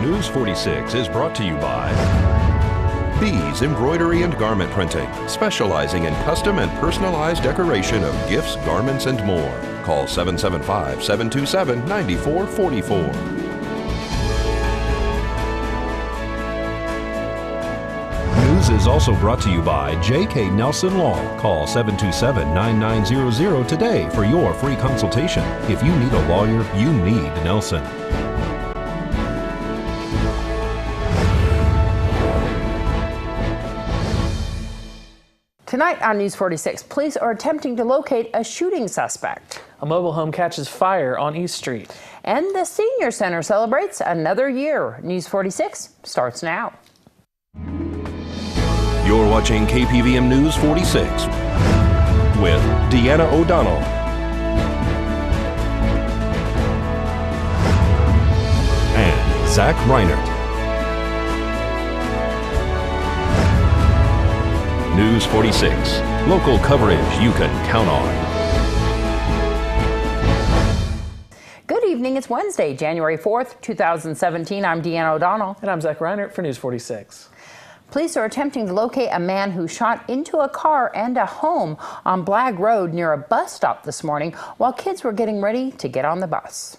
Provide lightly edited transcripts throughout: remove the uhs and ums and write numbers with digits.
News 46 is brought to you by Bees Embroidery and Garment Printing, specializing in custom and personalized decoration of gifts, garments, and more. Call 775-727-9444. News is also brought to you by J.K. Nelson Law. Call 727-9900 today for your free consultation. If you need a lawyer, you need Nelson. Tonight on News 46, police are attempting to locate a shooting suspect. A mobile home catches fire on East Street. And the Senior Center celebrates another year. News 46 starts now. You're watching KPVM News 46 with Deanna O'Donnell and Zach Reinert. News 46, local coverage you can count on. Good evening. It's Wednesday, January 4th, 2017. I'm Deanna O'Donnell. And I'm Zach Reinert for News 46. Police are attempting to locate a man who shot into a car and a home on Blagg Road near a bus stop this morning while kids were getting ready to get on the bus.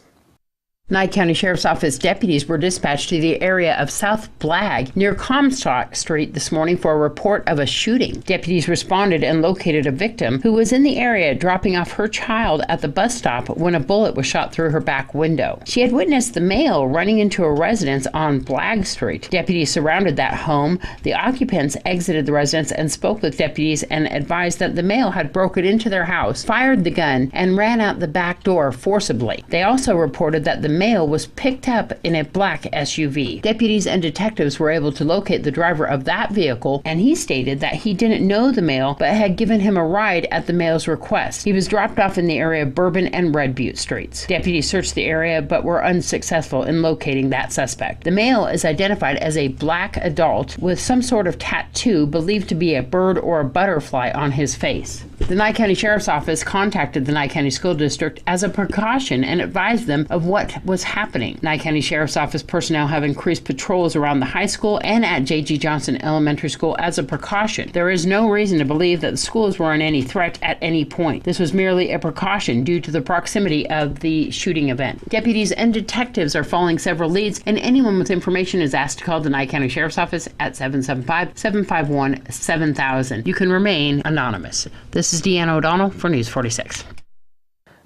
Nye County Sheriff's Office deputies were dispatched to the area of South Blagg near Comstock Street this morning for a report of a shooting. Deputies responded and located a victim who was in the area dropping off her child at the bus stop when a bullet was shot through her back window. She had witnessed the male running into a residence on Blagg Street. Deputies surrounded that home. The occupants exited the residence and spoke with deputies and advised that the male had broken into their house, fired the gun, and ran out the back door forcibly. They also reported that the male was picked up in a black SUV. Deputies and detectives were able to locate the driver of that vehicle, and he stated that he didn't know the male but had given him a ride at the male's request. He was dropped off in the area of Bourbon and Red Butte Streets. Deputies searched the area but were unsuccessful in locating that suspect. The male is identified as a black adult with some sort of tattoo believed to be a bird or a butterfly on his face. The Nye County Sheriff's Office contacted the Nye County School District as a precaution and advised them of what was happening. Nye County Sheriff's Office personnel have increased patrols around the high school and at J.G. Johnson Elementary School as a precaution. There is no reason to believe that the schools were in any threat at any point. This was merely a precaution due to the proximity of the shooting event. Deputies and detectives are following several leads, and anyone with information is asked to call the Nye County Sheriff's Office at 775-751-7000. You can remain anonymous. This is Deanna O'Donnell for News 46.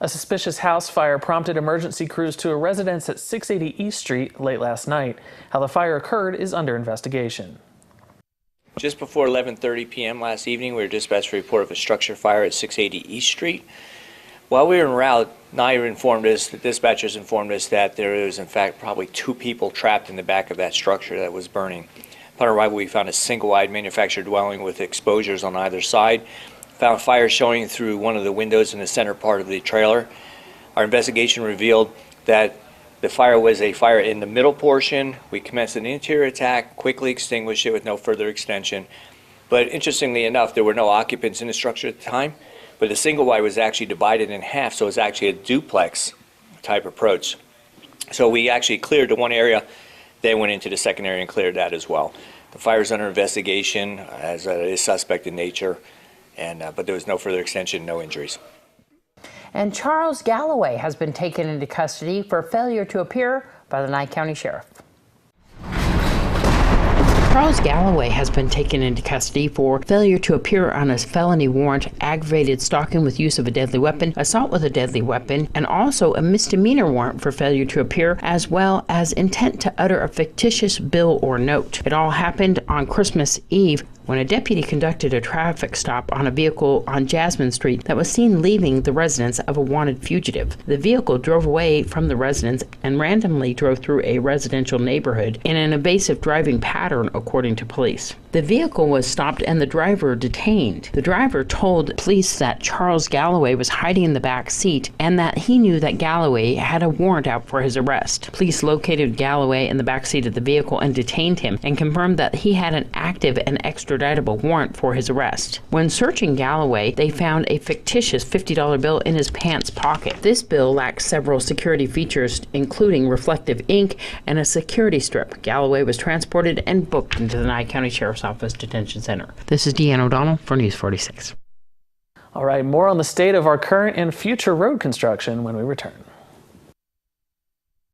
A suspicious house fire prompted emergency crews to a residence at 680 East Street late last night. How the fire occurred is under investigation. Just before 11:30 p.m. last evening, we were dispatched a report of a structure fire at 680 East Street. While we were en route, the dispatchers informed us that there is in fact probably 2 people trapped in the back of that structure that was burning. Upon arrival, we found a single-wide manufactured dwelling with exposures on either side. Found fire showing through one of the windows in the center part of the trailer. Our investigation revealed that the fire was a fire in the middle portion. We commenced an interior attack, quickly extinguished it with no further extension. But interestingly enough, there were no occupants in the structure at the time, but the single wide was actually divided in half, so it's actually a duplex type approach. So we actually cleared the one area, then went into the second area and cleared that as well. The fire is under investigation as it is suspect in nature. But there was no further extension, no injuries. And Charles Galloway has been taken into custody for failure to appear by the Nye County Sheriff. Charles Galloway has been taken into custody for failure to appear on a felony warrant, aggravated stalking with use of a deadly weapon, assault with a deadly weapon, and also a misdemeanor warrant for failure to appear, as well as intent to utter a fictitious bill or note. It all happened on Christmas Eve when a deputy conducted a traffic stop on a vehicle on Jasmine Street that was seen leaving the residence of a wanted fugitive. The vehicle drove away from the residence and randomly drove through a residential neighborhood in an evasive driving pattern, according to police. The vehicle was stopped and the driver detained. The driver told police that Charles Galloway was hiding in the back seat and that he knew that Galloway had a warrant out for his arrest. Police located Galloway in the back seat of the vehicle and detained him and confirmed that he had an active and extra extraditable warrant for his arrest. When searching Galloway, they found a fictitious $50 bill in his pants pocket. This bill lacked several security features, including reflective ink and a security strip. Galloway was transported and booked into the Nye County Sheriff's Office Detention Center. This is Deanna O'Donnell for News 46. All right, more on the state of our current and future road construction when we return.